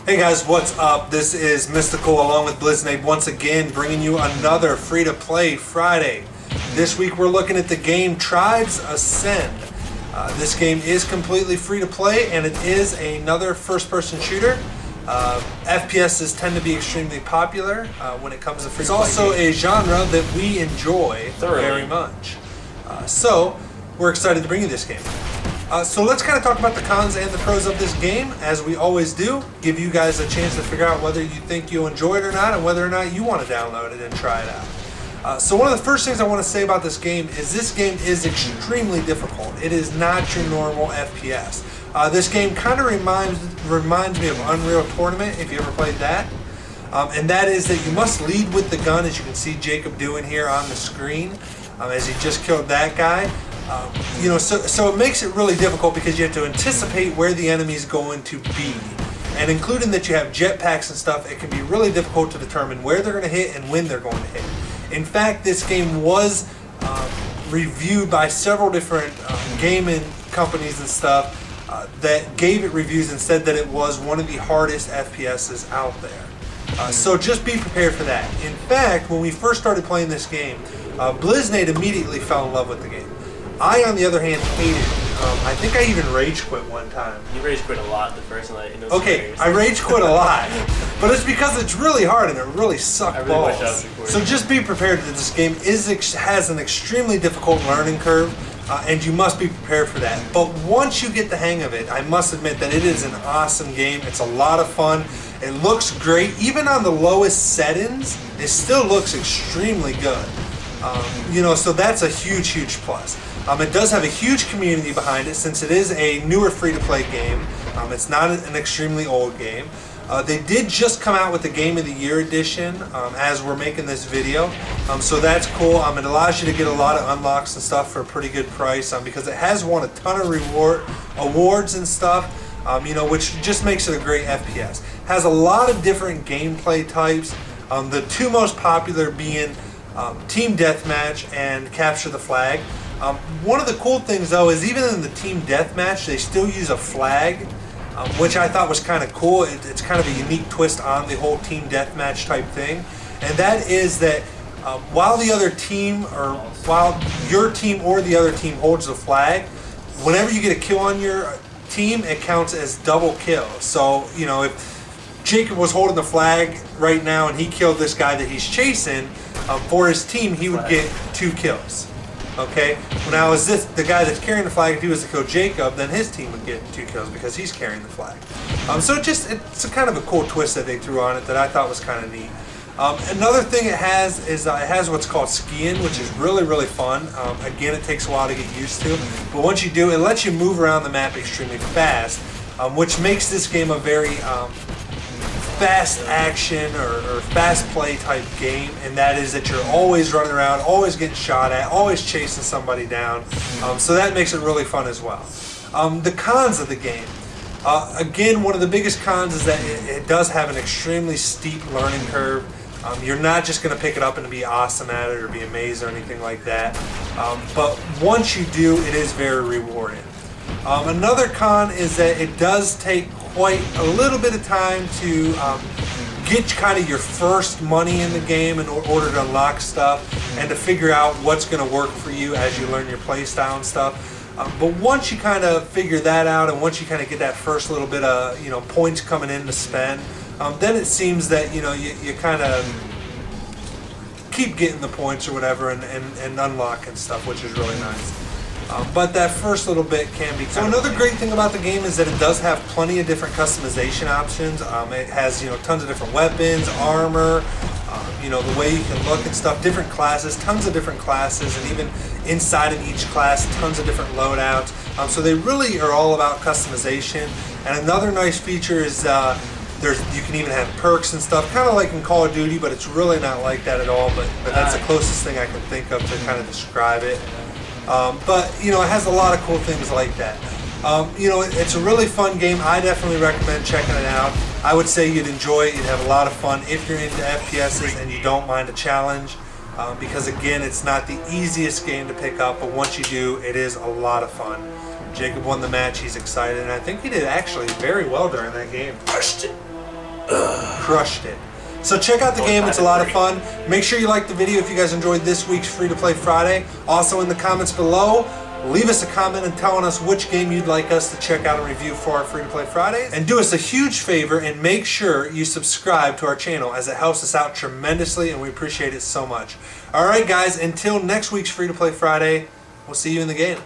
Hey guys, what's up? This is Mystical along with Bliznabe once again bringing you another free-to-play Friday. This week we're looking at the game Tribes Ascend. This game is completely free-to-play and it is another first-person shooter. FPSs tend to be extremely popular when it comes to free-to-play. It's also a genre that we enjoy very much. So we're excited to bring you this game. So let's kind of talk about the cons and the pros of this game, as we always do. Give you guys a chance to figure out whether you think you'll enjoy it or not, and whether or not you want to download it and try it out. So one of the first things I want to say about this game is extremely difficult. It is not your normal FPS. This game kind of reminds me of Unreal Tournament, if you ever played that. And that is that you must lead with the gun, as you can see Jacob doing here on the screen, as he just killed that guy. You know, so it makes it really difficult because you have to anticipate where the enemy is going to be. And including that you have jetpacks and stuff, it can be really difficult to determine where they're going to hit and when they're going to hit. In fact, this game was reviewed by several different gaming companies and stuff that gave it reviews and said that it was one of the hardest FPSs out there. So just be prepared for that. In fact, when we first started playing this game, Bliznabe immediately fell in love with the game. I, on the other hand, hated it. I think I even rage quit one time. You rage quit a lot the first night. Okay, I rage quit a lot, but it's because it's really hard and it really sucked balls. So just be prepared that this game has an extremely difficult learning curve, and you must be prepared for that. But once you get the hang of it, I must admit that it is an awesome game. It's a lot of fun. It looks great. Even on the lowest settings, it still looks extremely good. You know, so that's a huge, huge plus. It does have a huge community behind it since it is a newer free-to-play game. It's not an extremely old game. They did just come out with the Game of the Year edition as we're making this video. So that's cool. It allows you to get a lot of unlocks and stuff for a pretty good price because it has won a ton of awards and stuff, you know, which just makes it a great FPS. Has a lot of different gameplay types. The two most popular being Team Deathmatch and Capture the Flag. One of the cool things though is even in the Team Deathmatch they still use a flag, which I thought was kind of cool. It's kind of a unique twist on the whole Team Deathmatch type thing, and that is that while the other team, or while your team or the other team holds the flag, whenever you get a kill on your team, it counts as double kill. So you know, if Jacob was holding the flag right now and he killed this guy that he's chasing, for his team he would get 2 kills. Okay, now is this the guy that's carrying the flag? If he was to kill Jacob, then his team would get 2 kills because he's carrying the flag. So it's a kind of a cool twist that they threw on it that I thought was kind of neat. Another thing it has is it has what's called skiing, which is really, really fun. Again, it takes a while to get used to, but once you do, it lets you move around the map extremely fast, which makes this game a very fast action or fast play type game, and that is that you're always running around, always getting shot at, always chasing somebody down. So that makes it really fun as well. The cons of the game. Again, one of the biggest cons is that it does have an extremely steep learning curve. You're not just going to pick it up and be awesome at it or be amazed or anything like that. But once you do, it is very rewarding. Another con is that it does take quite a little bit of time to get kind of your first money in the game in order to unlock stuff and to figure out what's going to work for you as you learn your play style and stuff. But once you kind of figure that out and once you kind of get that first little bit of points coming in to spend, then it seems that you kind of keep getting the points or whatever and unlocking stuff, which is really nice. But that first little bit can be. So another great thing about the game is that it does have plenty of different customization options. It has tons of different weapons, armor, the way you can look and stuff, different classes, tons of different classes, and even inside of each class, tons of different loadouts. So they really are all about customization. And another nice feature is you can even have perks and stuff, kind of like in Call of Duty, but it's really not like that at all. But that's the closest thing I can think of to kind of describe it. But it has a lot of cool things like that. It's a really fun game. I definitely recommend checking it out. I would say you'd enjoy it. You'd have a lot of fun if you're into FPSs and you don't mind a challenge. Because again, it's not the easiest game to pick up, but once you do, it is a lot of fun. Jacob won the match. He's excited, and I think he did actually very well during that game. crushed it. So check out the game, it's a lot of fun. Make sure you like the video if you guys enjoyed this week's Free-to-Play Friday. Also in the comments below, leave us a comment and telling us which game you'd like us to check out and review for our Free-to-Play Fridays. And do us a huge favor and make sure you subscribe to our channel, as it helps us out tremendously and we appreciate it so much. Alright guys, until next week's Free-to-Play Friday, we'll see you in the game.